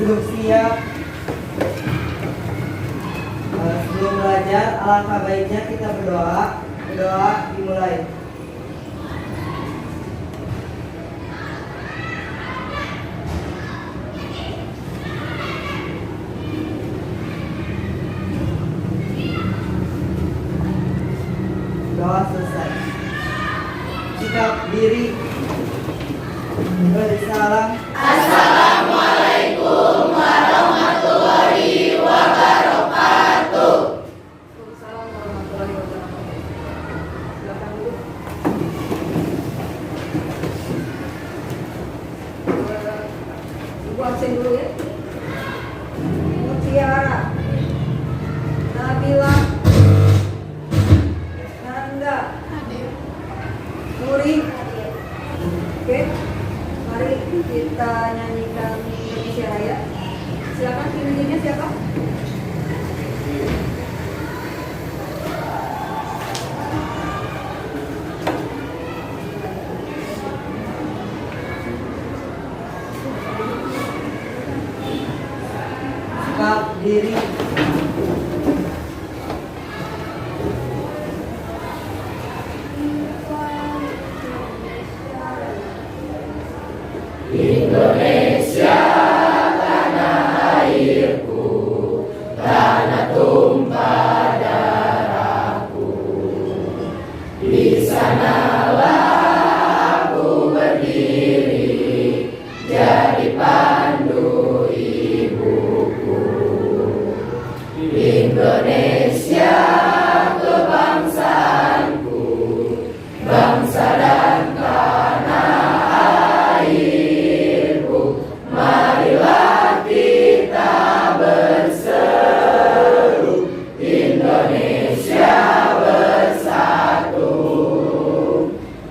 duduk siap. Sebelum belajar, alangkah baiknya kita berdoa. Berdoa dimulai. Doa selesai. Sikap diri. Beri salam. Assalamualaikum warahmatullahi wabarakatuh. Waalaikumsalam warahmatullahi wabarakatuh. Silakan dulu. Ibu absen dulu ya. Mutiara, Nabila, Nanda, Nuri. Oke, mari kita nyanyikan Indonesia Raya. Silakan penyanyinya siapa? Sikap diri. Indonesia tanah airku, tanah tumpah darahku. Di sanalah aku berdiri, jadi pandu ibuku. Indonesia kebangsaanku, bangsa dan tanah airku. Marilah kita berseru, Indonesia bersatu.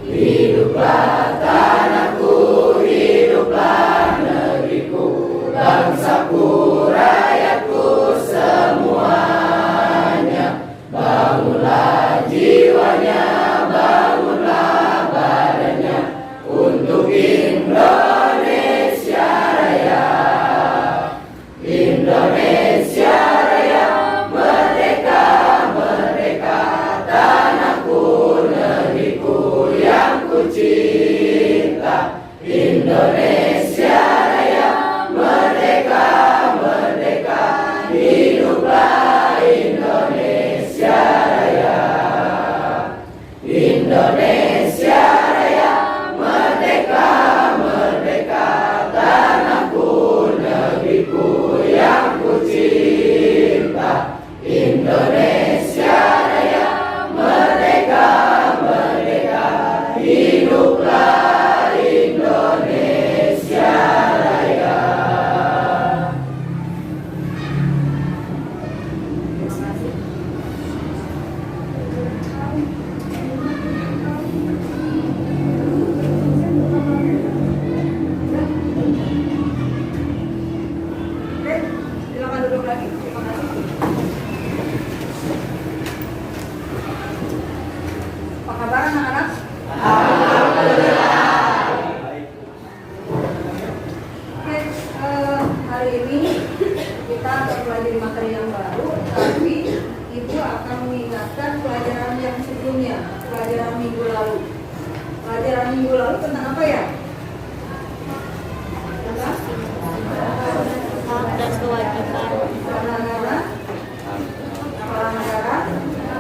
Hiduplah tanahku, hiduplah negeriku, bangsaku, rakyatku semuanya. Bangunlah jiwanya, bangunlah badannya, untuk Indonesia Raya. Indonesia Raya, merdeka, merdeka, tanahku, negeriku yang ku cinta. Indonesia Raya, merdeka, merdeka, hiduplah Indonesia Raya. Indonesia Raya, merdeka, merdeka, tanahku, negeriku yang ku cinta. Indonesia Raya, merdeka, merdeka, hiduplah Indonesia Raya. Terima kasih. Oke, silakan duduk lagi. Terima kasih. Apa kabar anak-anak? Oke, hari ini kita akan belajar materi yang baru, tapi Ibu akan mengingatkan pelajaran yang sebelumnya, pelajaran minggu lalu. Pelajaran minggu lalu tentang apa ya? Tentang dan kewajiban. kepala negara,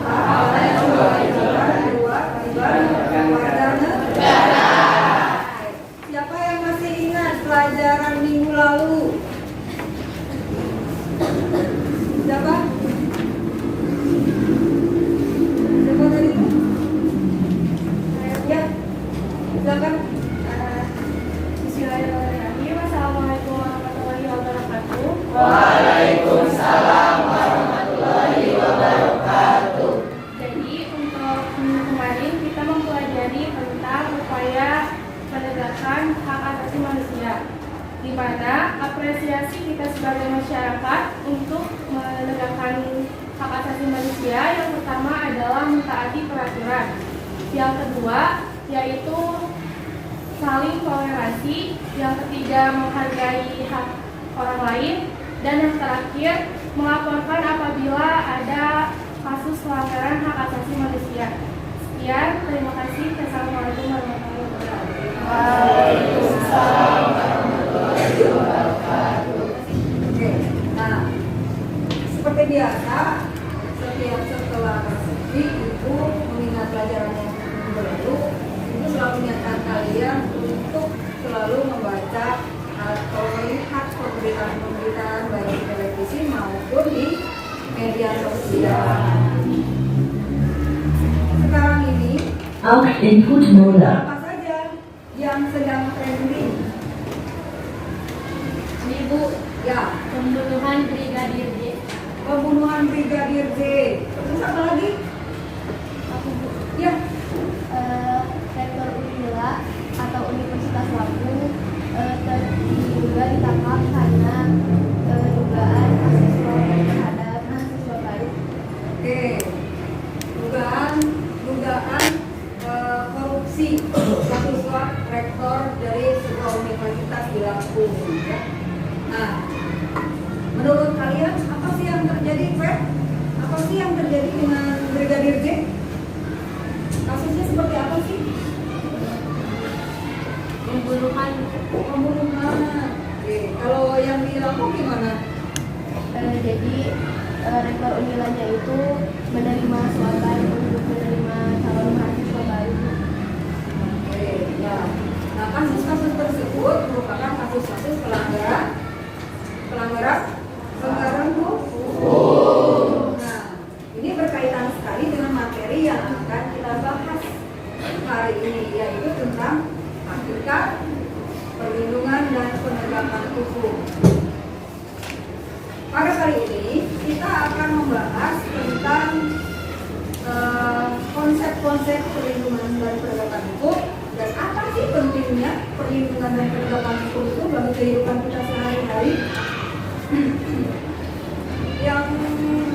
apa yang kewajiban, kedua, kewajiban negara. Siapa yang masih ingat pelajaran minggu lalu? Siapa? Siapa tadi itu? Ya, silakan. Bismillahirrahmanirrahim. Assalamualaikum warahmatullahi wabarakatuh. Waalaikumsalam warahmatullahi wabarakatuh. Jadi untuk minggu kemarin kita mempelajari tentang upaya penegakan hak asasi manusia, di mana apresiasi kita sebagai masyarakat untuk menegakkan hak asasi manusia yang pertama adalah mentaati peraturan, yang kedua yaitu saling toleransi, yang ketiga menghargai hak orang lain. Dan yang terakhir, melaporkan apabila ada kasus pelanggaran hak asasi manusia. Sekian, terima kasih. Assalamualaikum warahmatullahi wabarakatuh. Waalaikumsalam warahmatullahi wabarakatuh. Oke, nah seperti biasa setiap setelah resepsi ibu mengingat pelajaran yang baru, ibu selalu mengingatkan kalian untuk selalu membaca atau melihat pemberitaan-pemberitaan baik di televisi maupun di media sosial. Sekarang ini Auch Input Mode. apa saja yang sedang trending? Ibu, Ya, pembunuhan Brigadir J. pembunuhan Brigadir J. Terus apa lagi? Ya, Rektor Unila atau Universitas Lampung diduga ditangkap karena dugaan kasus suap terhadap mahasiswa baru. oke. Dugaan korupsi kasus suap rektor dari sebuah universitas di Lampung. Ya. Nah, menurut kalian apa sih yang terjadi, Fred? Apa sih yang terjadi dengan Brigadir J? Kasusnya seperti apa sih? Pembunuhan. Oke. Kalau yang di Lampung gimana? Jadi rektor Unilanya itu menerima suapan untuk menerima calon mahasiswa baru. Oke, ya. Nah, kasus-kasus tersebut merupakan kasus-kasus pelanggaran hukum. Nah, ini berkaitan sekali dengan materi yang akan kita bahas hari ini, yaitu tentang hakikat, perlindungan, dan penegakan hukum. Pada kali ini kita akan membahas tentang konsep-konsep perlindungan dan penegakan hukum dan apa sih pentingnya perlindungan dan penegakan hukum itu bagi kehidupan kita sehari-hari. Yang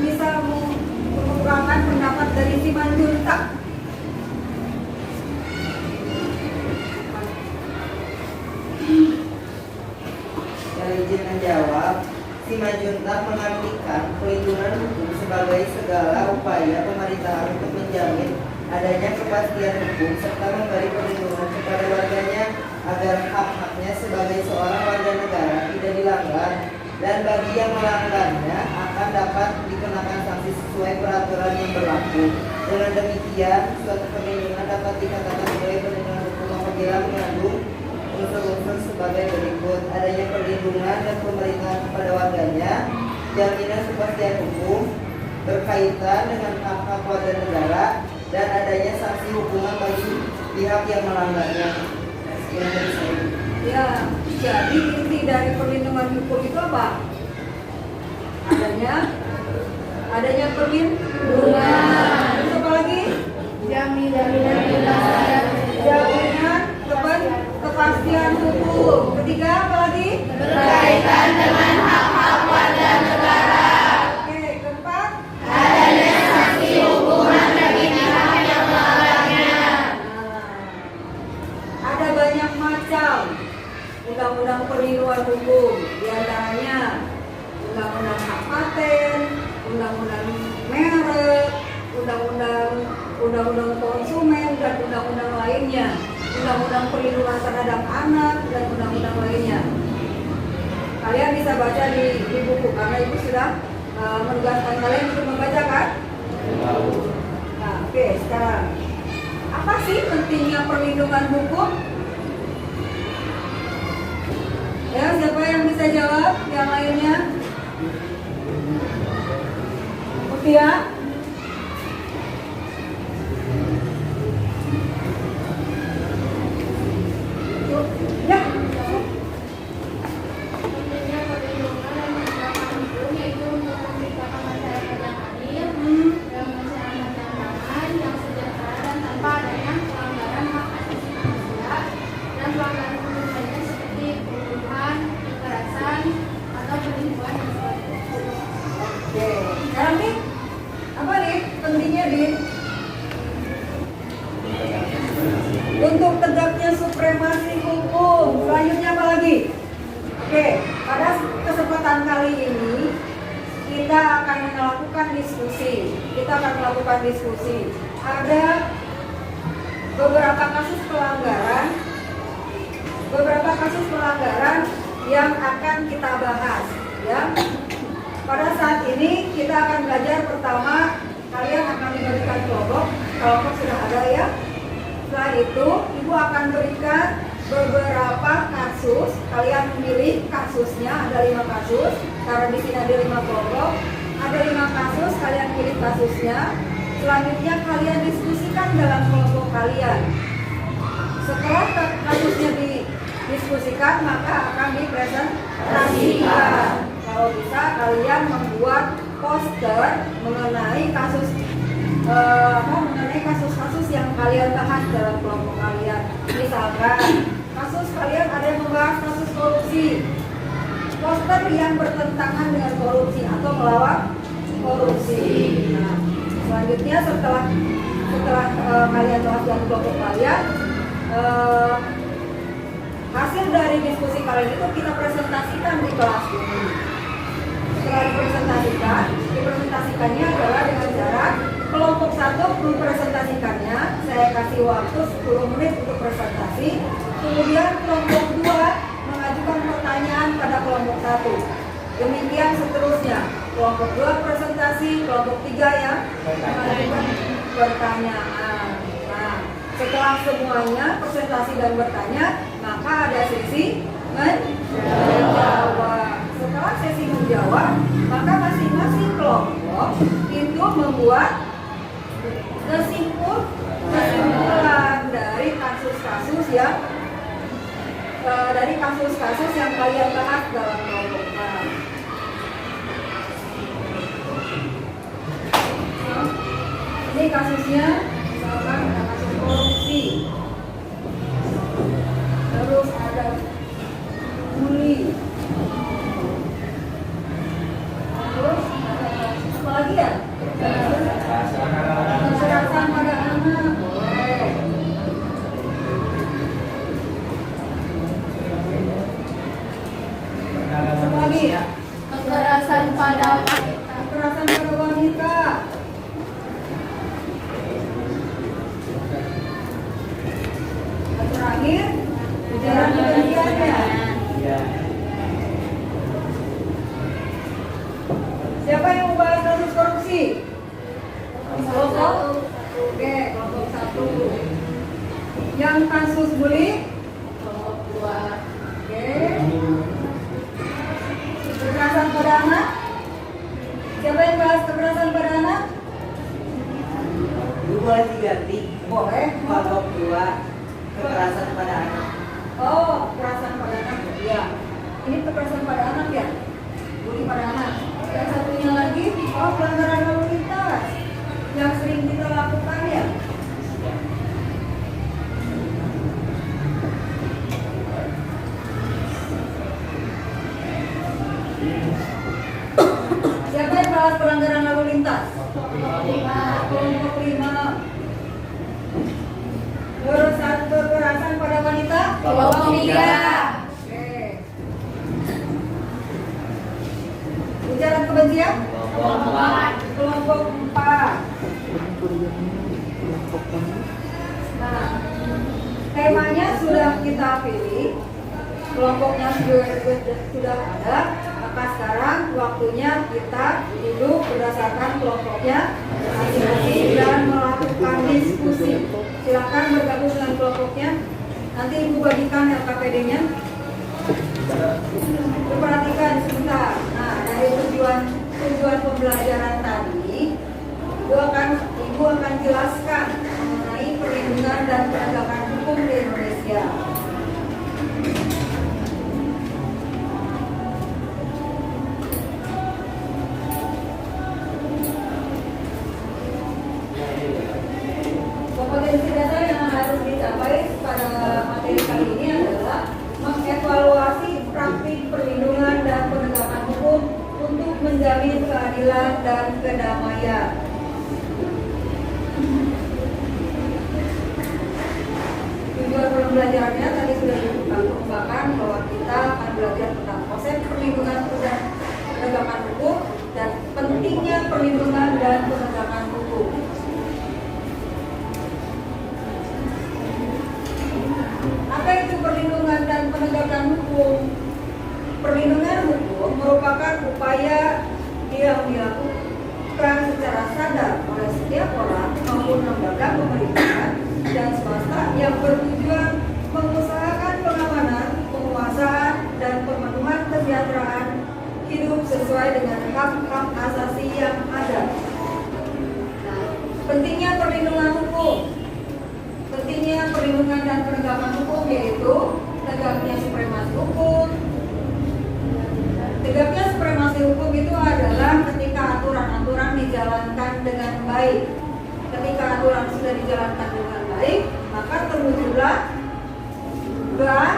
bisa mengungkapkan pendapat dari Simanjuntak. Yang izin menjawab, Simanjuntak mengartikan perlindungan hukum sebagai segala upaya pemerintahan untuk menjamin adanya kepastian hukum serta memberi perlindungan kepada warganya agar hak-haknya sebagai seorang warga negara tidak dilanggar dan bagi yang melanggarnya akan dapat dikenakan sanksi sesuai peraturan yang berlaku. Dengan demikian, suatu perlindungan dapat dikatakan sebagai perlindungan hukum apabila mengandung unsur-unsur sebagai berikut: adanya perlindungan dan pemerintahan kepada warganya, jaminan kepastian hukum berkaitan dengan hak-hak warga negara, dan adanya sanksi hukuman bagi pihak yang melanggarnya. Sekian dari saya. Ya, jadi inti dari perlindungan hukum itu apa? Adanya perlindungan. Terus apa lagi? Jaminan Jaminan kepastian hukum. Ketiga apa lagi? Berkaitan dengan hak-hak warga negara. Oke, keempat. Adanya sanksi hukuman bagi pihak yang melanggarnya. Ada banyak macam undang-undang perlindungan hukum, diantaranya undang-undang hak paten, undang-undang merek, undang-undang konsumen, dan undang-undang lainnya, undang-undang perlindungan terhadap anak, dan undang-undang lainnya. Kalian bisa baca di buku karena ibu sudah menugaskan kalian untuk membaca, kan? Nah, oke, sekarang apa sih pentingnya perlindungan hukum? Ya, siapa yang bisa jawab? Yang lainnya? Mutia? Ya. Pentingnya perlindungan dan penegakan hukum yaitu untuk menciptakan masyarakat yang adil dan masyarakat yang damai, yang sejahtera dan tanpa adanya pelanggaran hak asasi manusia dan pelanggaran hukum lainnya seperti pembunuhan, kekerasan, atau penipuan dan sebagainya. Oke. Sekarang nih, apa nih pentingnya Din? Untuk tegaknya supremasi hukum. Selanjutnya apa lagi? Oke, pada kesempatan kali ini kita akan melakukan diskusi. Ada beberapa kasus pelanggaran yang akan kita bahas, ya. Pada saat ini kita akan belajar. Pertama, kalian akan diberikan kelompok sudah ada, ya. Setelah itu, Ibu akan berikan beberapa kasus. Kalian memilih kasusnya, ada 5 kasus. Karena di sini ada 5 kelompok, ada 5 kasus. Kalian pilih kasusnya. Selanjutnya kalian diskusikan dalam kelompok kalian. Setelah kasusnya didiskusikan, maka akan dipresentasikan. Kalau bisa kalian membuat poster mengenai kasus-kasus yang kalian bahas dalam kelompok kalian. Misalkan kasus kalian ada yang membahas kasus korupsi, poster yang bertentangan dengan korupsi atau melawan korupsi. Nah, selanjutnya setelah kalian bahas dalam kelompok kalian, hasil dari diskusi kalian itu kita presentasikan di kelas ini. Setelah dipresentasikannya adalah dengan cara kelompok 1 mempresentasikannya. Saya kasih waktu 10 menit untuk presentasi. Kemudian kelompok 2 mengajukan pertanyaan pada kelompok 1. Demikian seterusnya. Kelompok 2 presentasi, kelompok 3 yang mengajukan pertanyaan. Nah, setelah semuanya presentasi dan bertanya, maka ada sesi menjawab. Setelah sesi menjawab, maka masing-masing kelompok itu membuat kesimpulan dari kasus-kasus yang kalian bahas dalam kelompok. Ini kasusnya, misalkan ada kasus korupsi, terus ada bully, terus apa lagi ya? Kekerasan pada anak, boleh. Apa lagi? Kekerasan pada wanita. Dan terakhir, ujaran kebenciannya. Siapa yang membahas kasus korupsi? Kelompok? Oke, kelompok 1. Yang kasus bully? Kelompok 2. Oke. Kekerasan pada anak? Siapa yang bahas kekerasan pada anak? Boleh diganti. Boleh. Kelompok 2 kekerasan pada anak. Oh, kekerasan pada anak. Ya. Ini kekerasan pada anak, ya? Bully pada anak. Yang satunya lagi, pelanggaran lalu lintas yang sering kita lakukan, ya. Siapa yang bahas pelanggaran lalu lintas? Kelompok 5. Terus kekerasan pada wanita? Kelompok 3. Oke. Ujaran kebencian? Kelompok 4. Nah, temanya sudah kita pilih, kelompoknya sudah ada. Maka sekarang waktunya kita duduk berdasarkan kelompoknya masing-masing dan melakukan diskusi. Silakan bergabung dengan kelompoknya. Nanti Ibu bagikan LKPD-nya. Perhatikan sebentar. Nah, dari tujuan pembelajaran tadi, Ibu akan jelaskan mengenai perlindungan dan penegakan hukum di Indonesia. Kompetensi dasar yang harus dicapai pada materi kali ini adalah mengevaluasi praktik perlindungan dan penegakan hukum untuk menjamin keadilan dan kedamaian. Tujuan pembelajarannya hukum. Perlindungan hukum merupakan upaya yang dilakukan secara sadar oleh setiap orang maupun lembaga pemerintahan dan swasta yang bertujuan mengusahakan pengamanan, penguasaan, dan pemenuhan kesejahteraan hidup sesuai dengan hak-hak asasi yang ada. Nah, pentingnya perlindungan hukum. Pentingnya perlindungan dan penegakan hukum yaitu tegaknya supremasi hukum. Tegaknya supremasi hukum itu adalah ketika aturan-aturan dijalankan dengan baik. Ketika aturan sudah dijalankan dengan baik, maka terwujudlah keadilan.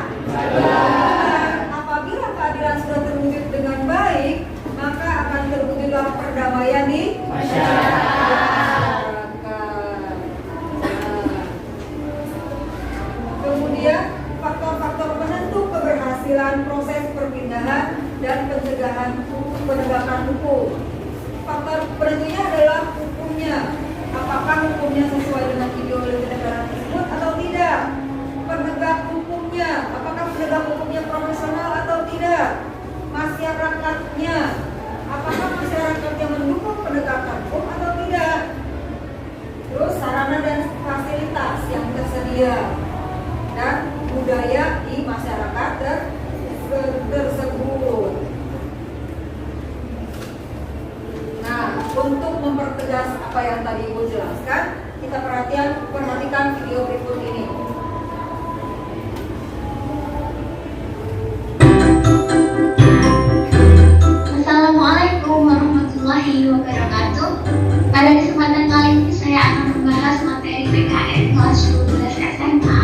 Apabila keadilan sudah terwujud dengan baik, maka akan terwujudlah perdamaian di masyarakat. Kemudian faktor-faktor penentu keberhasilan proses perpindahan dan pencegahan penegakan hukum. Faktor penentunya adalah hukumnya. Apakah hukumnya sesuai dengan ideologi negara tersebut atau tidak? Penegak hukumnya, apakah penegak hukumnya profesional atau tidak? Masyarakatnya, apakah masyarakatnya mendukung penegakan hukum atau tidak? Terus sarana dan fasilitas yang tersedia dan budaya di masyarakat tersebut. Nah, untuk mempertegas apa yang tadi Ibu jelaskan, kita perhatikan video berikut ini. Assalamualaikum warahmatullahi wabarakatuh. Pada kesempatan kali ini saya akan membahas materi PKN kelas 12 SMA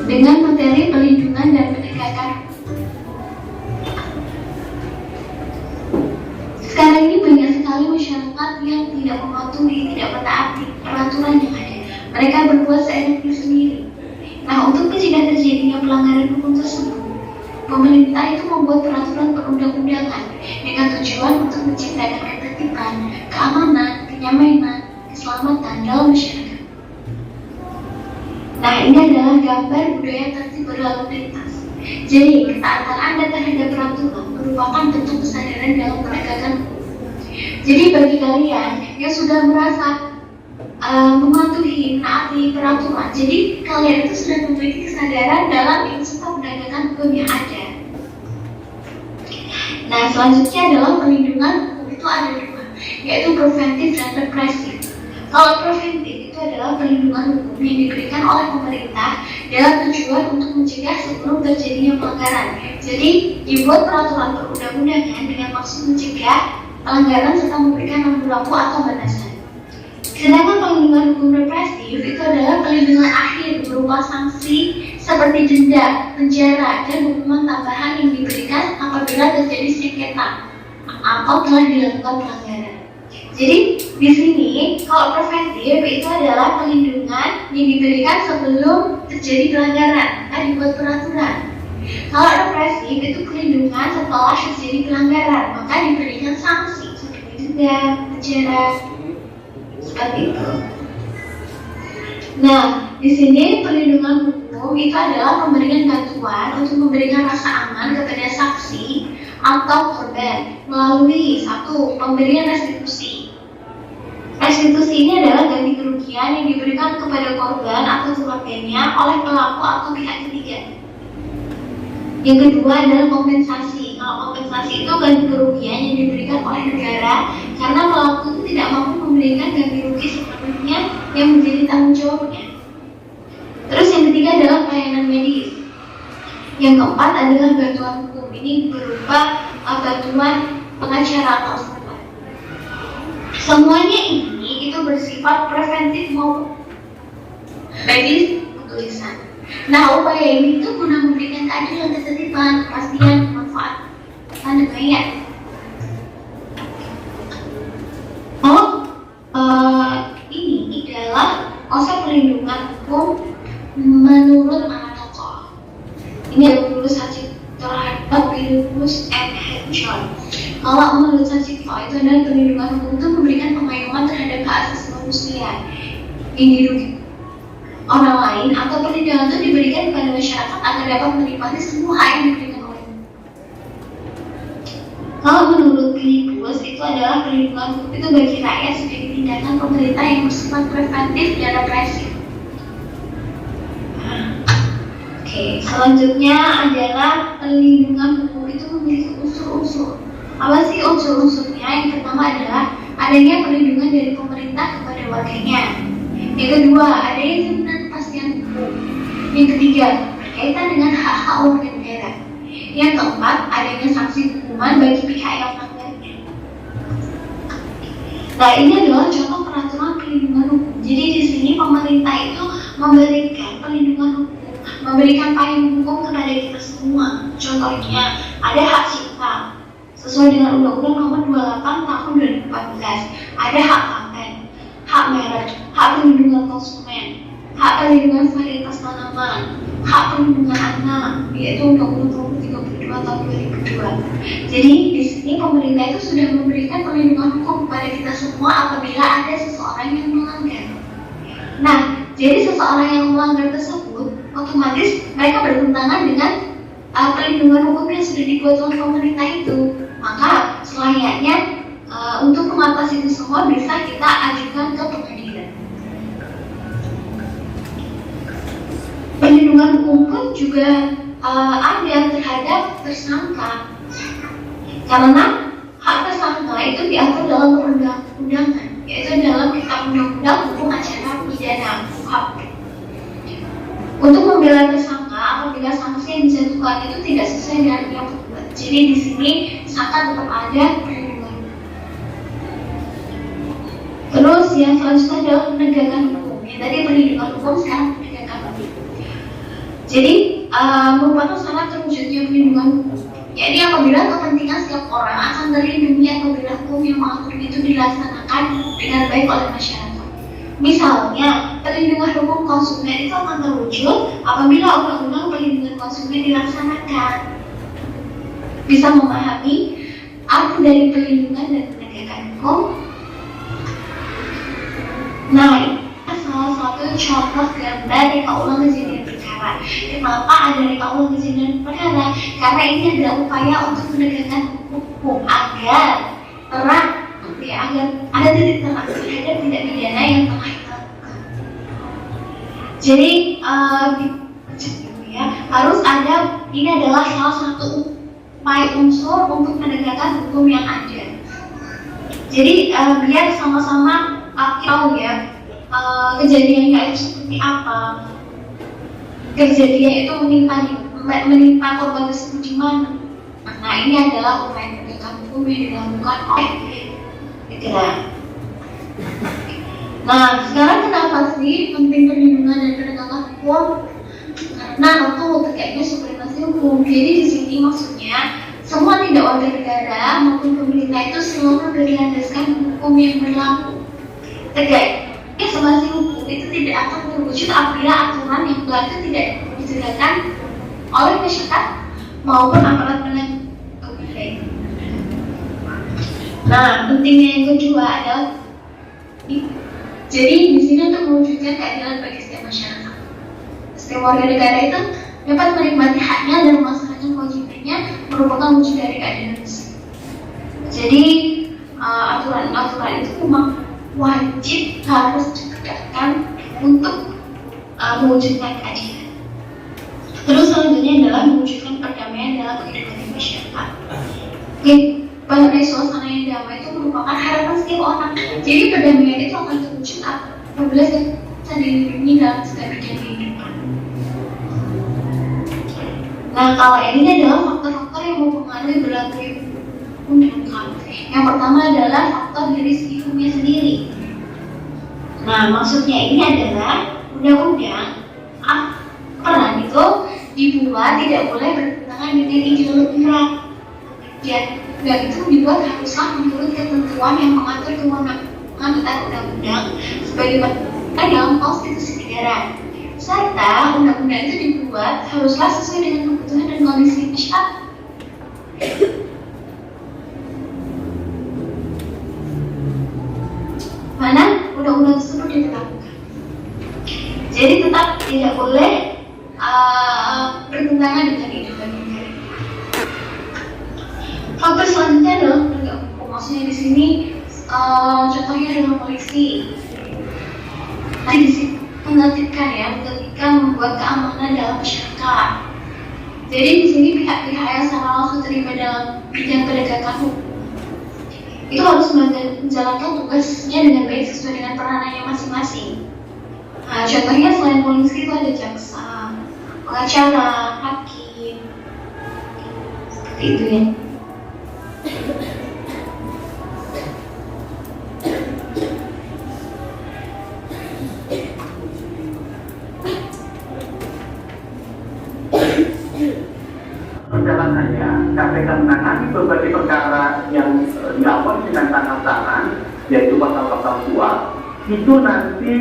dengan materi perlindungan dan penegakan. Sekarang ini banyak sekali masyarakat yang tidak mematuhi, tidak mentaati peraturan yang ada. Mereka berbuat seenaknya sendiri. Nah, untuk mencegah terjadinya pelanggaran hukum tersebut, pemerintah itu membuat peraturan perundang-undangan dengan tujuan untuk menciptakan ketertiban, keamanan, kenyamanan, keselamatan dalam masyarakat. Nah, ini adalah gambar budaya tertib berlalu lintas. Jadi, ketaatan Anda terhadap peraturan merupakan bentuk kesadaran dalam penegakan hukum. Jadi, bagi kalian yang sudah merasa mematuhi, menaati peraturan, jadi kalian itu sudah memiliki kesadaran dalam ilmu penegakan hukum yang ada. Nah, selanjutnya adalah perlindungan hukum itu ada dua, yaitu preventif dan represif. Kalau preventif itu adalah perlindungan hukum yang diberikan oleh pemerintah dalam tujuan untuk mencegah sebelum terjadinya pelanggaran. Jadi, dibuat peraturan perundang-undangan dengan maksud mencegah pelanggaran serta memberikan rambu-rambu atau batasan. Sedangkan perlindungan hukum represif itu adalah perlindungan akhir berupa sanksi seperti denda, penjara, dan hukuman tambahan yang diberikan apabila terjadi sengketa atau telah dilakukan pelanggaran. Jadi di sini kalau preventif itu adalah perlindungan yang diberikan sebelum terjadi pelanggaran, maka dibuat peraturan. Kalau represif itu perlindungan setelah terjadi pelanggaran, maka diberikan sanksi seperti denda, penjara, seperti itu. Nah, di sini perlindungan hukum itu adalah pemberian bantuan untuk memberikan rasa aman kepada saksi atau korban melalui satu, pemberian restitusi. Restitusi ini adalah ganti kerugian yang diberikan kepada korban atau keluarganya oleh pelaku atau pihak ketiga. Yang kedua adalah kompensasi. Kalau kompensasi itu ganti kerugian yang diberikan oleh negara karena pelaku itu tidak mampu memberikan ganti rugi sepenuhnya yang menjadi tanggung jawabnya. Terus yang ketiga adalah pelayanan medis. Yang keempat adalah bantuan hukum. Ini berupa bantuan pengacara atau sahabat. Semuanya ini itu bersifat preventif maupun bagi tulisan. Nah, upaya ini itu guna memberikan keadilan, ketertiban, kepastian, manfaat, dan demikian. Ini adalah konsep perlindungan hukum menurut mana tokoh. Ini adalah menurut Sacito terhadap Williams and John. Kalau menurut Sacito itu adalah perlindungan hukum itu memberikan pemayoman terhadap hak asasi manusia yang dirugikan orang lain atau perlindungan itu diberikan kepada masyarakat agar dapat menikmati semua hak yang diberikan olehmu. Kalau menurut Filipus itu adalah perlindungan hukum itu bagi rakyat sebagai tindakan pemerintah yang bersifat preventif dan represif. Oke, selanjutnya adalah perlindungan hukum itu memiliki unsur-unsur. Apa sih unsur-unsurnya? Yang pertama adalah adanya perlindungan dari pemerintah kepada warganya. Yang kedua, adanya jaminan kepastian hukum. Yang ketiga, berkaitan dengan hak-hak warga negara. Yang keempat, adanya sanksi hukuman bagi pihak yang melanggarnya. Nah, ini adalah contoh peraturan perlindungan hukum. Jadi di sini pemerintah itu memberikan perlindungan hukum, memberikan payung hukum kepada kita semua. Contohnya, ada hak cipta sesuai dengan Undang-Undang Nomor 28 Tahun 2014. Ada hak paten, hak merek, hak perlindungan konsumen, hak perlindungan varietas tanaman, hak perlindungan anak, yaitu Undang-Undang Nomor 32 Tahun 2002. Jadi di sini pemerintah itu sudah memberikan perlindungan hukum kepada kita semua apabila ada seseorang yang melanggar. Nah, jadi seseorang yang melanggar tersebut otomatis mereka bertentangan dengan perlindungan hukum yang sudah dibuat oleh pemerintah itu. Maka selayaknya untuk mengatasi itu semua bisa kita ajukan ke pengadilan. Perlindungan hukum pun juga ada terhadap tersangka, karena hak tersangka itu diatur dalam perundang-undangan, yaitu dalam Kitab Undang-Undang Hukum Acara Pidana (KUHP). Untuk membela tersangka apabila sanksi yang dijatuhkan itu tidak sesuai dengan yang terbuat. Jadi di sini tersangka tetap ada perlindungan. Terus yang selanjutnya adalah penegakan hukum. Yang tadi perlindungan hukum, sekarang penegakan hukum. Jadi merupakan syarat terwujudnya perlindungan hukum. Jadi apabila kepentingan setiap orang akan terlindungi apabila hukum yang mengatur itu dilaksanakan dengan baik oleh masyarakat. Misalnya, perlindungan hukum konsumen itu akan terwujud apabila undang-undang perlindungan konsumen dilaksanakan. Bisa memahami arti dari perlindungan dan penegakan hukum. Nah, ini salah satu contoh gambar dari kaulang kejadian perkara. Kenapa ada kaulang kejadian perkara? Karena ini adalah upaya untuk menegakkan hukum agar terang, agar ada titik terang terhadap tindak pidana yang telah kita lakukan. Jadi harus ada, ini adalah salah satu upaya unsur untuk menegakkan hukum yang ada. Jadi biar sama-sama tahu ya kejadiannya itu seperti apa, kejadian itu menimpa korban tersebut di mana. Nah, ini adalah upaya penegakan hukum yang dilakukan oleh negara. Nah, sekarang kenapa sih penting perlindungan dan penegakan hukum? Karena untuk tegaknya supremasi hukum. Jadi di sini maksudnya semua tidak warga negara maupun pemerintah itu selalu berlandaskan hukum yang berlaku. Tegaknya supremasi hukum itu tidak akan terwujud apabila aturan yang berlaku tidak ditegakkan oleh masyarakat maupun aparat penegak hukum. Nah, pentingnya yang kedua adalah jadi di sini untuk mewujudkan keadilan bagi setiap masyarakat. Setiap warga negara itu dapat menikmati haknya dan melaksanakan kewajibannya merupakan wujud dari keadilan. Jadi aturan-aturan itu memang wajib harus ditegakkan untuk mewujudkan keadilan. Terus selanjutnya adalah mewujudkan perdamaian dalam kehidupan masyarakat. Oke, pada suasana yang damai itu merupakan harapan setiap orang. Jadi perdamaian itu akan terwujud apabila kita dilindungi dalam setiap bidang kehidupan. Nah, kalau ini adalah faktor-faktor yang mempengaruhi berlakunya hukum dan HAM. Yang pertama adalah faktor dari segi hukumnya sendiri. Nah, maksudnya ini adalah undang-undang peran itu dibuat tidak boleh bertentangan dengan ideologi dan itu dibuat haruslah menurut ketentuan yang mengatur kewenangan tentang undang-undang sebagaimana dalam konstitusi negara. Serta undang-undang itu dibuat haruslah sesuai dengan kebutuhan dan kondisi masyarakat. Mana undang-undang tersebut ditetapkan. Jadi tetap tidak boleh bertentangan bertentangan dengan kehidupan negara. Faktor selanjutnya adalah penegak hukum. Maksudnya di sini contohnya adalah polisi. Nah, di sini menargetkan ya ketika membuat keamanan dalam masyarakat. Jadi di sini pihak-pihak yang secara langsung terlibat dalam bidang penegakan hukum itu harus menjalankan tugasnya dengan baik sesuai dengan peranannya masing-masing. Nah, contohnya selain polisi itu ada jaksa, pengacara, hakim, seperti itu ya. Perjalanannya, KPK menangani berbagai perkara yang dilakukan dengan tangan-tangan, yaitu pasal-pasal suap, itu nanti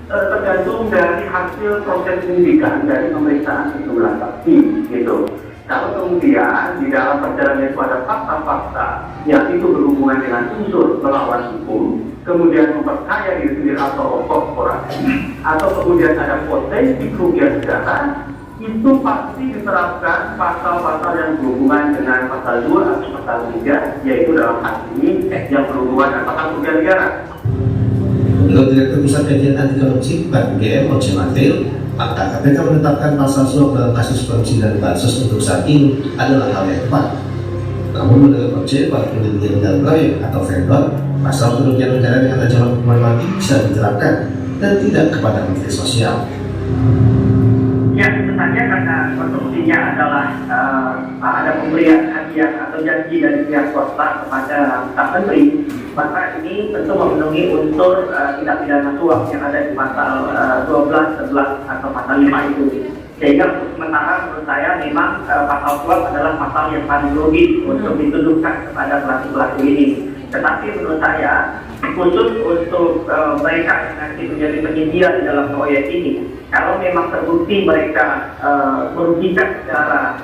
tergantung dari hasil proses penyidikan dari pemeriksaan sejumlah saksi, gitu. Kalau kemudian di dalam perjalanan itu ada fakta-fakta yang itu berhubungan dengan unsur melawan hukum, kemudian memperkaya diri sendiri atau korporasi, atau kemudian ada potensi kerugian negara, itu pasti diterapkan pasal-pasal yang berhubungan dengan pasal 2 atau pasal 3, yaitu dalam hal ini yang berhubungan dengan pasal kerugian negara. Menurut Direktur Pusat Kajian Anti Korupsi (UGM) Oce Matil, fakta KPK menetapkan pasal suap dalam kasus korupsi dan bansos untuk saat ini adalah hal yang tepat. Namun menurut Oce, para penyedia modal proyek atau vendor, pasal kerugian negara dengan ancaman hukuman mati bisa diterapkan dan tidak kepada Menteri Sosial. Ya, tentu saja karena konstruksinya adalah ada pemberian hadiah atau janji dari pihak swasta kepada Pak Menteri, maka ini tentu memenuhi unsur tindak pidana suap yang ada di pasal 12, 11 atau pasal 5 itu. Sehingga untuk sementara menurut saya memang pasal suap adalah pasal yang paling logis untuk dituduhkan kepada pelaku-pelaku ini. Tetapi menurut saya khusus untuk mereka yang nanti menjadi penyedia di dalam proyek ini, kalau memang terbukti mereka merugikan negara,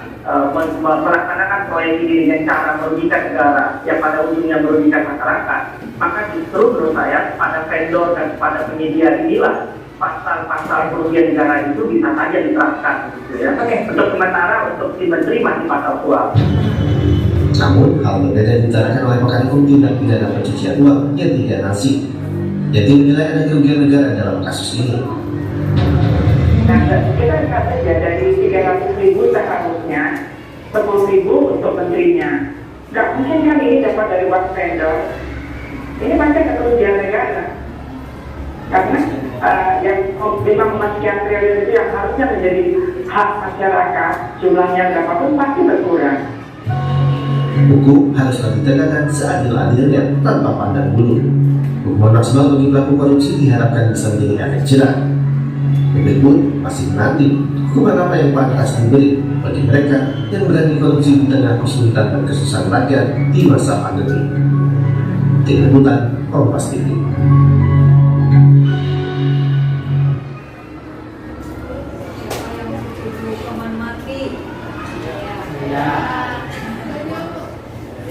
melaksanakan proyek ini dengan cara merugikan negara yang pada ujungnya merugikan masyarakat, maka justru menurut saya pada vendor dan pada penyedia inilah pasal-pasal kerugian negara itu bisa saja diterapkan, gitu ya. Untuk sementara untuk si menteri masih pasal suap. Namun, hal berbeda dibicarakan oleh pakar hukum tindak pidana pencucian uang Yeti Ganarsi. Yeti menilai ada kerugian negara dalam kasus ini. Nah, kita lihat saja dari 300.000 seharusnya 10.000 untuk menterinya. Nggak mungkin kan ini dapat dari uang vendor. Ini pasti kerugian negara. Karena yang 5 sekian triliun itu yang harusnya menjadi hak masyarakat, jumlahnya berapapun pasti berkurang. Hukum haruslah ditegakkan seadil-adilnya tanpa pandang bulu. Hukuman maksimal bagi pelaku korupsi diharapkan bisa menjadi efek jerah. Publik pun masih menanti hukuman apa yang pantas diberi bagi mereka yang berani korupsi di tengah kesulitan dan kesusahan rakyat di masa pandemi. Tim Liputan Kompas TV.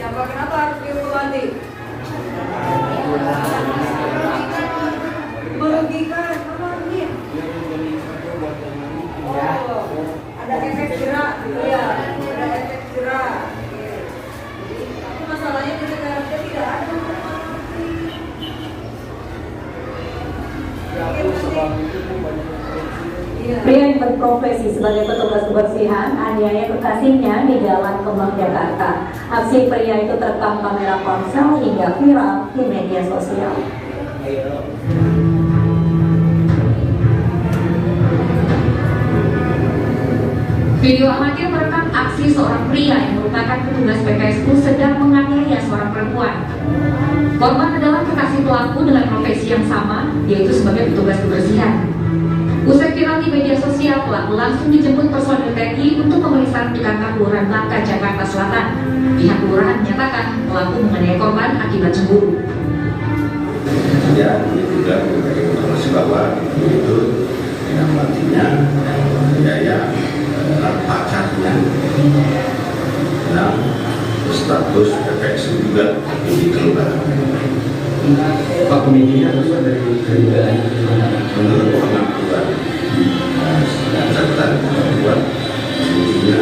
Siapa kenapa harus dihukum mati? Merugikan, apa ini? Oh, ada efek jerah, ya, ada efek jerah. Tapi masalahnya di negara kita tidak ada hukuman mati. Pria yang berprofesi sebagai petugas kebersihan aniaya kekasihnya di Jalan Kemang, Jakarta. Aksi pria itu terekam kamera ponsel hingga viral di media sosial. Video amatir merekam aksi seorang pria yang merupakan petugas PKSU sedang menganiaya seorang perempuan. Korban adalah kekasih pelaku dengan profesi yang sama, yaitu sebagai petugas kebersihan. Usai viral di media sosial, pelaku langsung dijemput personil TNI untuk pemeriksaan di kantor Kelurahan Langka, Jakarta Selatan. Pihak kelurahan menyatakan pelaku menganiaya korban akibat cemburu. Ya, ini juga dari informasi bahwa itu dengan matinya menganiaya pacarnya yang berstatus PPSU juga di kelurahan. Pak pemikirannya harusnya dari menurut pengakuan catatan pengakuan intinya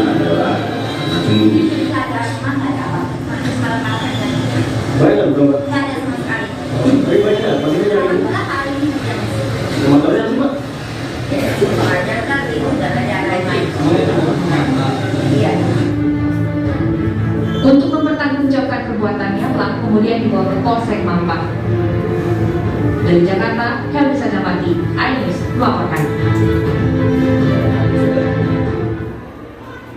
yang dibawa ke Polsek Mampang. Dari Jakarta, Helmi Sanjapati, iNews melaporkan.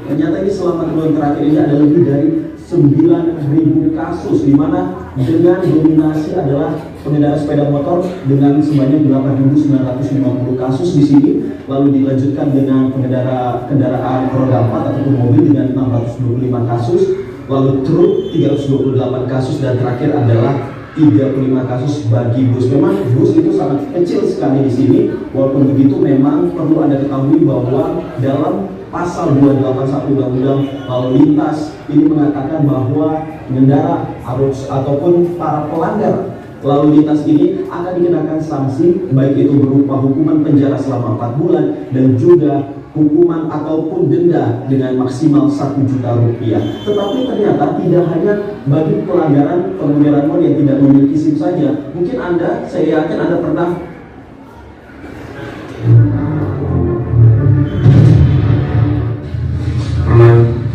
Ternyata ini selama 2 tahun terakhir ini ada lebih dari 9.000 kasus, di mana dengan dominasi adalah pengendara sepeda motor dengan sebanyak 8.950 kasus di sini, lalu dilanjutkan dengan pengendara kendaraan roda 4 ataupun mobil dengan 625 kasus, lalu truk 328 kasus, dan terakhir adalah 35 kasus bagi bus. Memang bus itu sangat kecil sekali di sini. Walaupun begitu, memang perlu Anda ketahui bahwa dalam Pasal 281 Undang-Undang Lalu Lintas ini mengatakan bahwa pengendara arus ataupun para pelanggar lalu lintas ini akan dikenakan sanksi, baik itu berupa hukuman penjara selama 4 bulan dan juga hukuman ataupun denda dengan maksimal 1 juta rupiah. Tetapi ternyata tidak hanya bagi pelanggaran pengendara motor yang tidak memiliki SIM saja. Mungkin Anda, saya yakin Anda pernah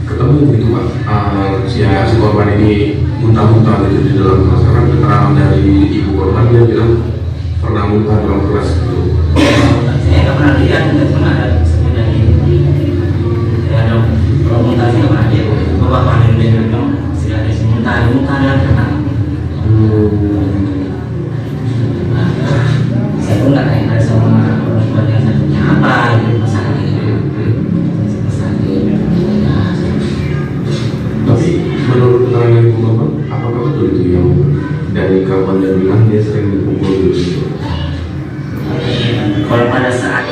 ketemu gitu Pak, si korban ini muntah-muntah gitu di dalam kelas, karena keterangan dari ibu korban dia bilang pernah muntah dalam kelas gitu. Saya nggak pernah lihat, nggak pernah ada sebenarnya ini. Saya ada kalau muntah sih nggak pernah lihat. Bapak pandai dia bilang sudah ada muntah dan kena. Saya pun nggak tanya sama orang tua yang saya punya apa gitu masalah ini. Tapi menurut keterangan ibu korban, apakah betul itu yang dari kawan dia bilang dia sering dipukul gitu? Kalau pada saat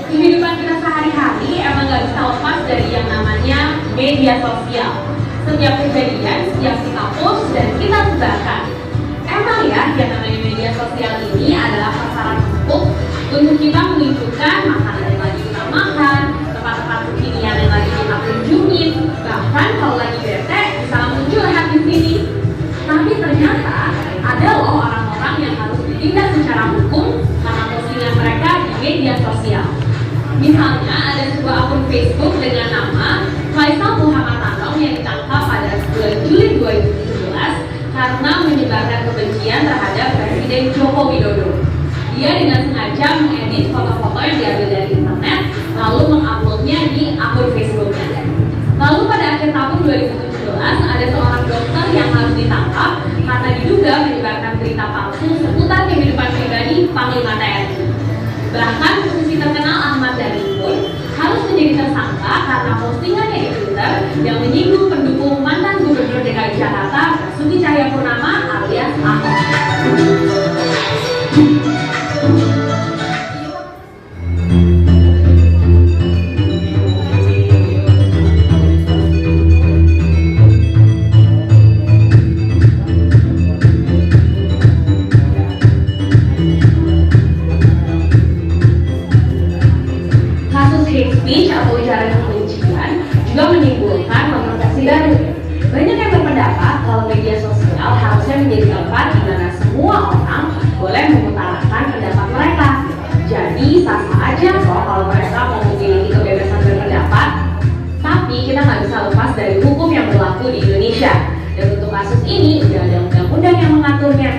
Kehidupan kita sehari-hari emang gak bisa lepas dari yang namanya media sosial. Setiap kejadian, setiap kita post dan kita sebarkan. Emang ya, yang namanya media sosial ini adalah sasaran empuk untuk kita menunjukkan makanan yang lagi kita makan, tempat-tempat kekinian yang lagi kita kunjungin, bahkan kalau lagi bete bisa langsung curhat di sini. Tapi ternyata ada loh orang-orang yang harus ditindak secara hukum karena postingan mereka di media sosial. Misalnya ada sebuah akun Facebook dengan nama Faisal Muhammad Tanong yang ditangkap pada bulan Juli 2017 karena menyebarkan kebencian terhadap Presiden Joko Widodo. Dia dengan sengaja mengedit foto-foto yang diambil dari internet lalu menguploadnya di akun Facebooknya. Lalu pada akhir tahun 2017 ada seorang dokter yang harus ditangkap karena diduga menyebarkan berita palsu seputar kehidupan pribadi Panglima TNI. Bahkan musisi terkenal Ahmad Dhani pun harus menjadi tersangka karena postingannya di Twitter yang menyinggung pendukung mantan Gubernur DKI Jakarta Basuki Cahayapurnama alias Ahok. Hate speech atau ujaran kebencian juga menimbulkan kontroversi baru. Banyak yang berpendapat kalau media sosial harusnya menjadi tempat di mana semua orang boleh mengutarakan pendapat mereka. Jadi sah-sah aja kok kalau mereka mau memiliki kebebasan berpendapat. Tapi kita nggak bisa lepas dari hukum yang berlaku di Indonesia. Dan untuk kasus ini udah ada undang-undang yang mengaturnya.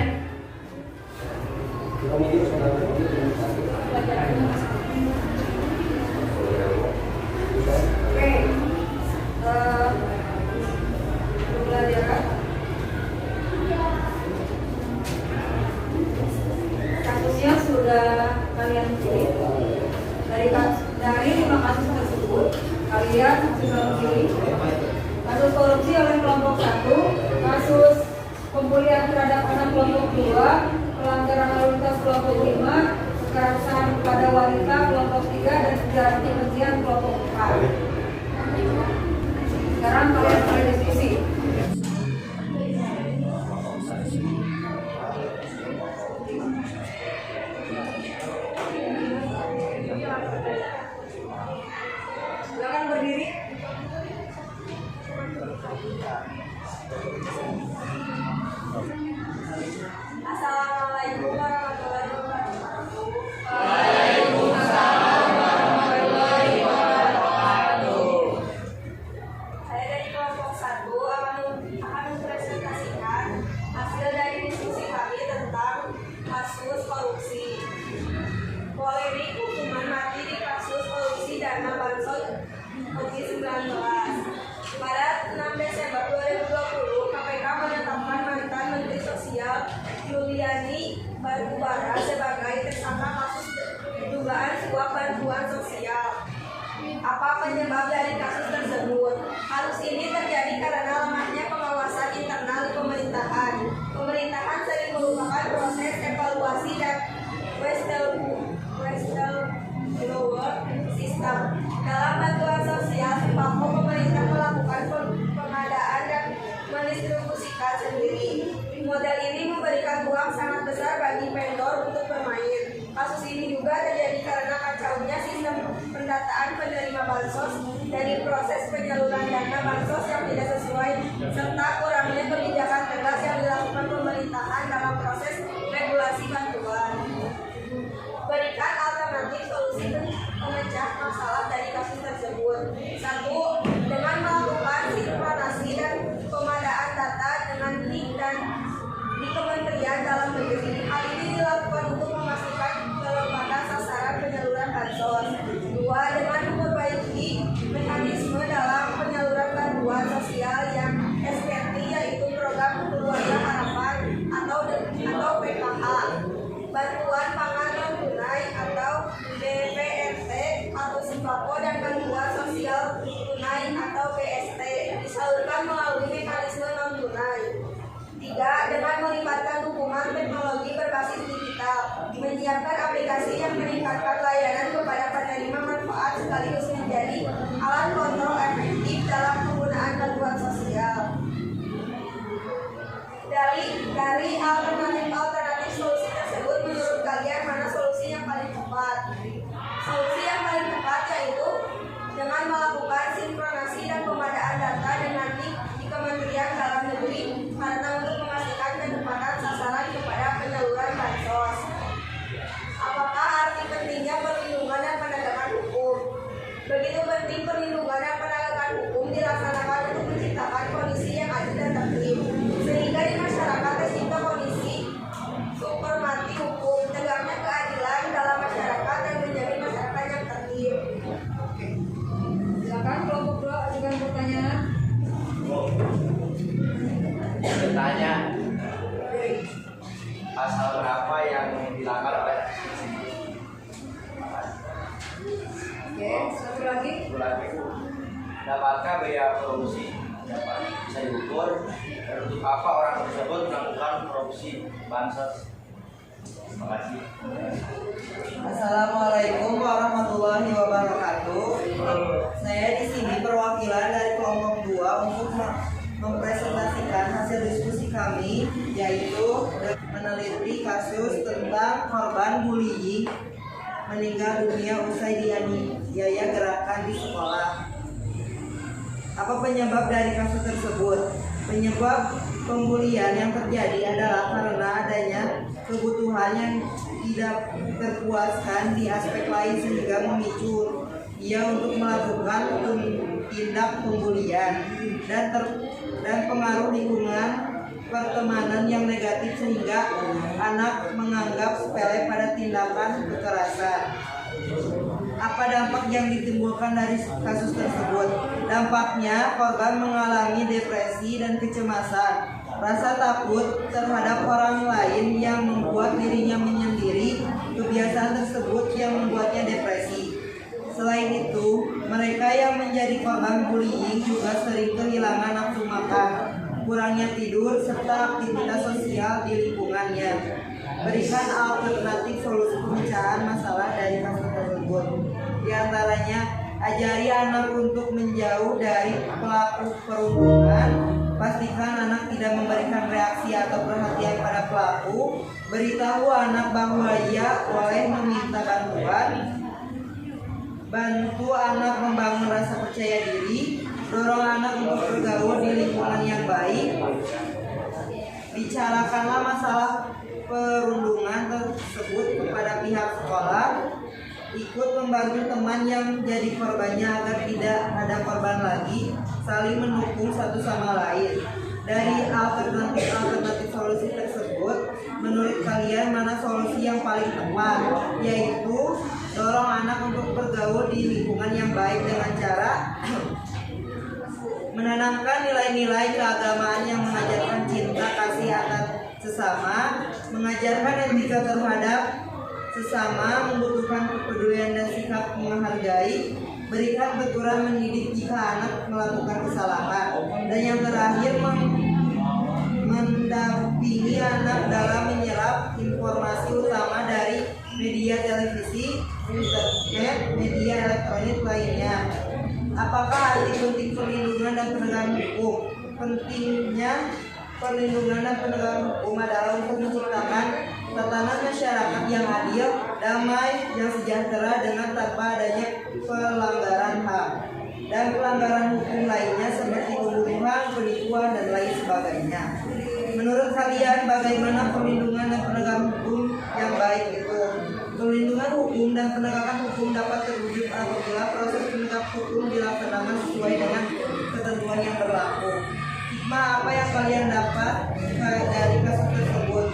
Kasusnya sudah kalian pilih dari 5 kasus tersebut, kalian sudah memilih kasus korupsi oleh kelompok 1, kasus pembulian terhadap anak kelompok 2, pelanggaran lalu lintas kelompok 5, kekerasan kepada wanita kelompok 3, dan ujaran kebencian kelompok 4. Sekarang kalian mulai diskusi. Silakan berdiri. Assalamualaikum warahmatullahi wabarakatuh. Waalaikumsalam warahmatullahi wabarakatuh. penyaluran dana bansos yang tidak sesuai serta kurangnya kebijakan tegas yang dilakukan pemerintahan dalam proses regulasi bantuan. Berikan alternatif solusi memecah masalah dari kasus tersebut. 1. Dengan melakukan sinkronasi dan pemadaan data dengan NIK dan di Kementerian Dalam Negeri. Hal ini dilakukan untuk memastikan kelepatan sasaran penyaluran bansos. 2. Dengan memperbaiki mekanisme dalam penyaluran bantuan sosial yang SPT, yaitu program keluarga harapan atau PKH, bantuan pangan non tunai atau BPNT atau sembako, dan bantuan sosial tunai atau BST disalurkan melalui mekanisme non tunai. 3. Dengan melibatkan dukungan teknologi berbasis digital, menyiapkan aplikasi yang meningkatkan layanan kepada penerima manfaat sekaligus menjadi alat kontrol efektif dalam penggunaan bantuan sosial. Dari alternatif solusi tersebut, menurut kalian mana solusi yang paling tepat? Solusi yang paling tepat yaitu dengan melakukan sinkronasi dan pemadaan data dengan NIK di Kementerian Dalam Negeri karena untuk memastikan ketepatan sasaran kepada penyaluran bansos. Apakah arti pentingnya perlindungan dan penegakan hukum? Begitu penting perlindungan dan penegakan hukum dilaksanakan untuk menciptakan kondisi yang adil dan tertib, sehingga di masyarakat tercipta kondisi supermati hukum, tegaknya keadilan dalam masyarakat dan menjadi masyarakat yang tertib. Silakan kelompok 2 ajukan pertanyaan. Bertanya, pasal berapa yang dilanggar oleh Oke, satu lagi. dapatkah biaya produksi dapat bisa diukur dan untuk apa orang tersebut melakukan produksi bansos? Terima kasih. Assalamualaikum warahmatullahi wabarakatuh. Saya di sini perwakilan dari kelompok 2 untuk mempresentasikan hasil diskusi kami, yaitu meneliti kasus tentang korban bullying meninggal dunia usai dianiaya gerakan di sekolah. Apa penyebab dari kasus tersebut? Penyebab pembulian yang terjadi adalah karena adanya kebutuhan yang tidak terpuaskan di aspek lain sehingga memicu ia untuk melakukan tindak pembulian dan pengaruh lingkungan pertemanan yang negatif sehingga anak menganggap sepele pada tindakan kekerasan. Apa dampak yang ditimbulkan dari kasus tersebut? Dampaknya korban mengalami depresi dan kecemasan, rasa takut terhadap orang lain yang membuat dirinya menyendiri, kebiasaan tersebut yang membuatnya depresi. Selain itu, mereka yang menjadi korban bullying juga sering kehilangan nafsu makan, kurangnya tidur, serta aktivitas sosial di lingkungannya. Berikan alternatif solusi pemecahan masalah dari kasus tersebut. Di antaranya, ajari anak untuk menjauh dari pelaku perundungan. Pastikan anak tidak memberikan reaksi atau perhatian pada pelaku. Beritahu anak bahwa ia boleh meminta bantuan. Bantu anak membangun rasa percaya diri. Dorong anak untuk bergaul di lingkungan yang baik. Bicarakanlah masalah perundungan tersebut kepada pihak sekolah. Ikut membantu teman yang jadi korbannya agar tidak ada korban lagi. Saling mendukung satu sama lain. Dari alternatif solusi tersebut, menurut kalian mana solusi yang paling tepat? Yaitu dorong anak untuk bergaul di lingkungan yang baik dengan cara menanamkan nilai-nilai keagamaan yang mengajarkan cinta kasih atas sesama, mengajarkan etika terhadap sesama, membutuhkan kepedulian dan sikap menghargai, berikan teguran mendidik jika anak melakukan kesalahan, dan yang terakhir mendampingi anak dalam menyerap informasi utama dari media televisi, internet, media elektronik lainnya. Apakah arti penting perlindungan dan penegakan hukum? Pentingnya perlindungan dan penegakan hukum adalah untuk menciptakan tatanan masyarakat yang adil, damai, yang sejahtera dengan tanpa adanya pelanggaran HAM. dan pelanggaran hukum lainnya seperti pembunuhan, penipuan, dan lain sebagainya. Menurut kalian bagaimana perlindungan dan penegakan hukum yang baik itu? Perlindungan hukum dan penegakan hukum dapat terwujud apabila proses penegak hukum dilaksanakan sesuai dengan ketentuan yang berlaku. Hikmah apa yang kalian dapat dari kasus tersebut?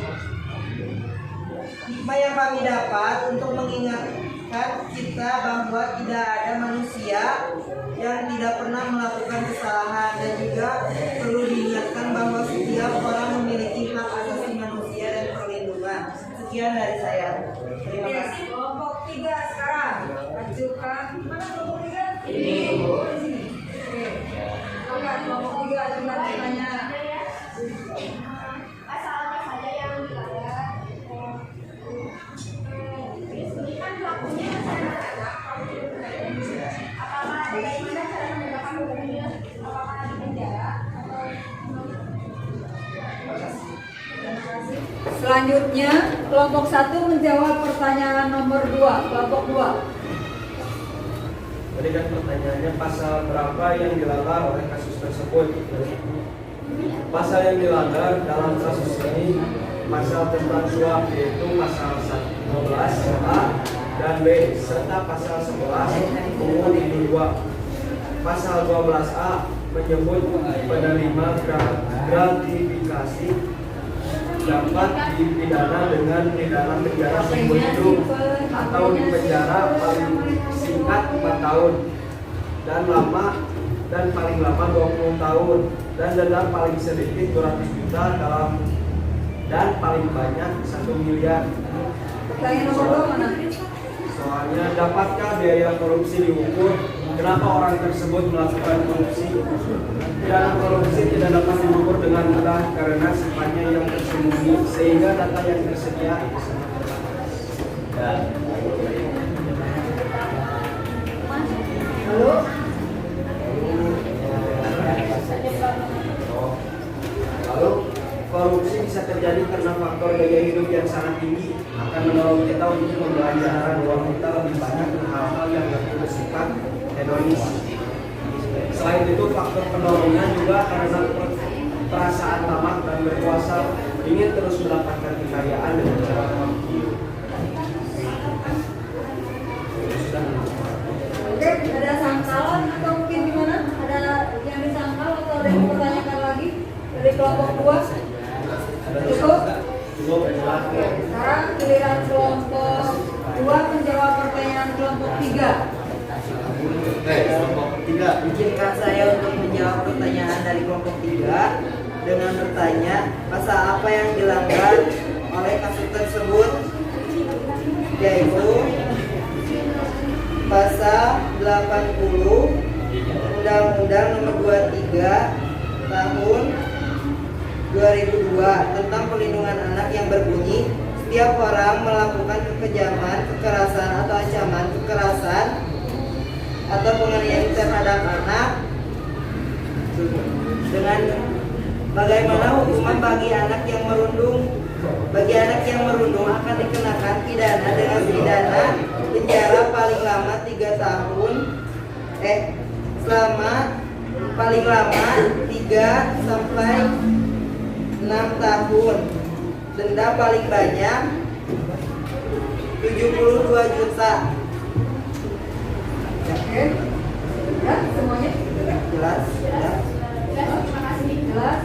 Hikmah yang kami dapat untuk mengingatkan kita bahwa tidak ada manusia yang tidak pernah melakukan kesalahan, dan juga perlu diingatkan bahwa setiap orang memiliki hak asasi manusia dan perlindungan. Sekian dari saya. Terima kasih. Kelompok 3 sekarang. Ajukan. Mana kelompok 3? Ini, Bu. Di sini. Oke. Silakan kelompok 3 ajukan pertanyaan. Pasal apa saja yang dilanggar? Ini kan pelakunya masyarakat. Apakah bagaimana cara menegakkan hukumnya? Apakah di penjara atau Selanjutnya, kelompok 1 menjawab pertanyaan nomor 2. Kelompok 2. Tadi kan pertanyaannya pasal berapa yang dilanggar oleh kasus tersebut? Pasal yang dilanggar dalam kasus ini pasal tentang suap, yaitu pasal 12A dan B, serta pasal 11 UU 2. Pasal 12A menyebut penerima gratifikasi dapat dipidana dengan pidana penjara seumur hidup atau dipenjara paling singkat 4 tahun dan paling lama 20 tahun dan denda paling sedikit 200 juta dan paling banyak 1 miliar. Pertanyaan nomor 2 mana? Soalnya, dapatkah biaya korupsi diukur? Kenapa orang tersebut melakukan korupsi? Pidana korupsi tidak dapat diukur dengan mudah karena sifatnya yang tersembunyi, sehingga data yang tersedia Halo? Lalu, korupsi bisa terjadi karena faktor gaya hidup yang sangat tinggi akan mendorong kita untuk membelanjakan uang kita lebih banyak ke hal-hal yang lebih bersifat hedonis. Selain itu, faktor pendorongnya juga karena perasaan tamak dan berkuasa, ingin terus mendapatkan kekayaan dengan cara korupsi. Oke, ada sangkalan atau mungkin gimana? Ada yang disangkal atau ada yang mempertanyakan lagi dari kelompok 2? Cukup? Cukup, Oke, sekarang giliran kelompok 2 menjawab pertanyaan kelompok 3. Kelompok 3. Izinkan saya untuk menjawab pertanyaan dari kelompok 3 dengan bertanya pasal apa yang dilanggar oleh kasus tersebut, yaitu pasal 80 Undang-Undang Nomor 23 Tahun 2002 tentang Perlindungan Anak yang berbunyi, setiap orang melakukan kekejaman, kekerasan atau ancaman kekerasan atau penganiayaan terhadap anak dengan bagaimana hukuman bagi anak yang merundung. Bagi anak yang merundung akan dikenakan pidana dengan pidana penjara paling lama 3 tahun selama paling lama 3 sampai 6 tahun, denda paling banyak 72 juta. Oke, ya semuanya Jelas? Ya. terima kasih. Jelas.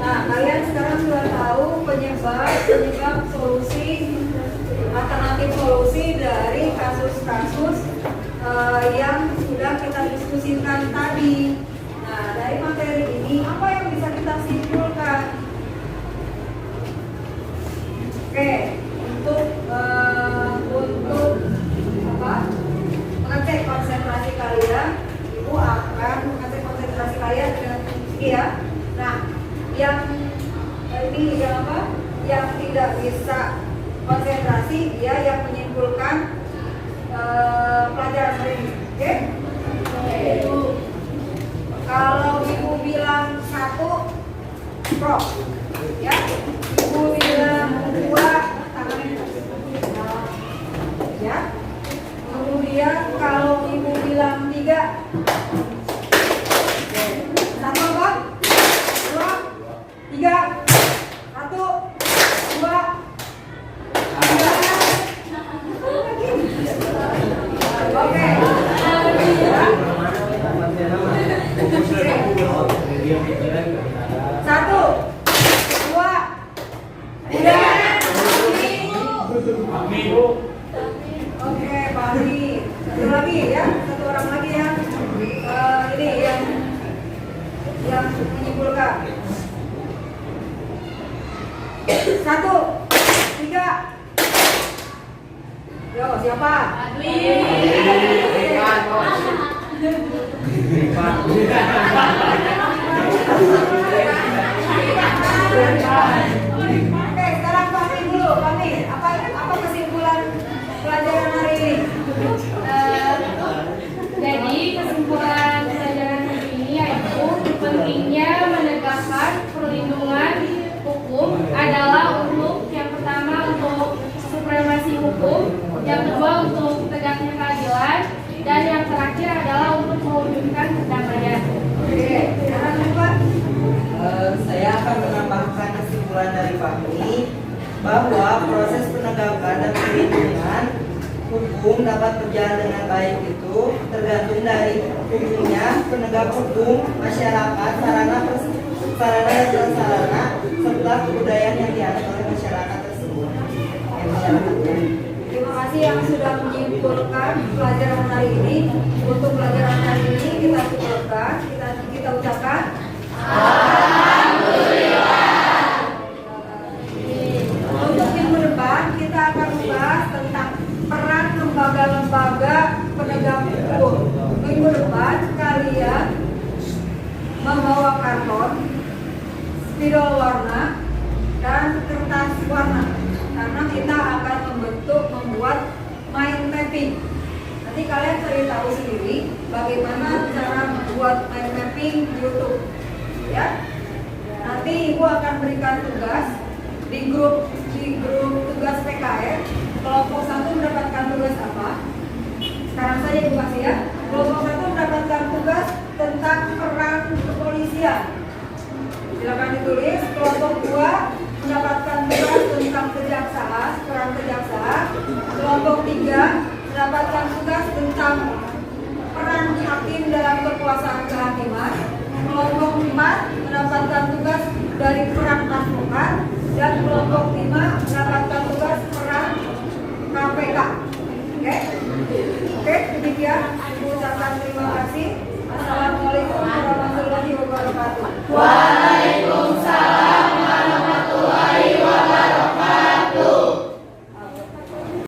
Nah, kalian sekarang sudah tahu penyebab solusi, alternatif solusi dari kasus-kasus yang sudah kita diskusikan tadi. Nah, dari materi ini apa yang bisa kita simpulkan? Oke, untuk mengecek konsentrasi kalian, Ibu akan mengecek konsentrasi kalian dengan ini ya. Nah, yang ini yang apa? Yang tidak bisa konsentrasi, dia yang menyimpulkan pelajaran hari ini. Oke? Kalau Ibu bilang 1, prok. Ya. Ibu bilang 2, tangannya. Ya. Kemudian kalau Ibu bilang 3, Satu, dua, tiga. Oke, Pak Ali. Satu lagi ya, satu orang lagi ya. Ini yang menyimpulkan. Satu, tiga. Yo, siapa? Oke, sekarang Fahmi dulu. Fahmi, apa kesimpulan pelajaran hari ini? Jadi kesimpulan pelajaran hari ini yaitu pentingnya menegakkan perlindungan hukum adalah untuk yang pertama untuk supremasi hukum, yang kedua untuk tegaknya keadilan, dan yang terakhir adalah untuk mewujudkan perdamaian. Oke, sekarang Pak. Saya akan menambahkan kesimpulan dari Fahmi bahwa proses penegakan dan perlindungan hukum dapat berjalan dengan baik itu tergantung dari hukumnya, penegak hukum, masyarakat, sarana dan prasarana, serta kebudayaan yang dianut oleh masyarakat tersebut. Terima kasih yang sudah menyimpulkan pelajaran hari ini. Untuk pelajaran hari ini kita cukupkan, kita ucapkan untuk minggu depan kita akan membahas tentang peran lembaga-lembaga penegak hukum. Minggu depan kalian membawa karton, spidol warna, dan kertas warna karena kita akan membuat mind mapping. Nanti kalian cari tahu sendiri bagaimana cara membuat mind mapping di YouTube. Ya. Nanti Ibu akan berikan tugas di grup tugas PKR. Kelompok 1 mendapatkan tugas apa? Sekarang saja Ibu kasih ya. Kelompok 1 mendapatkan tugas tentang peran kepolisian. Silakan ditulis. Kelompok 2 mendapatkan tugas tentang kejaksaan, peran kejaksaan. Kelompok 3 mendapatkan tugas tentang peran hakim dalam kekuasaan kehakiman. Kelompok 4 mendapatkan tugas dari peran advokat, dan kelompok 5 mendapatkan tugas peran KPK. Oke, demikian. Ibu ucapkan terima kasih. Assalamualaikum warahmatullahi wabarakatuh.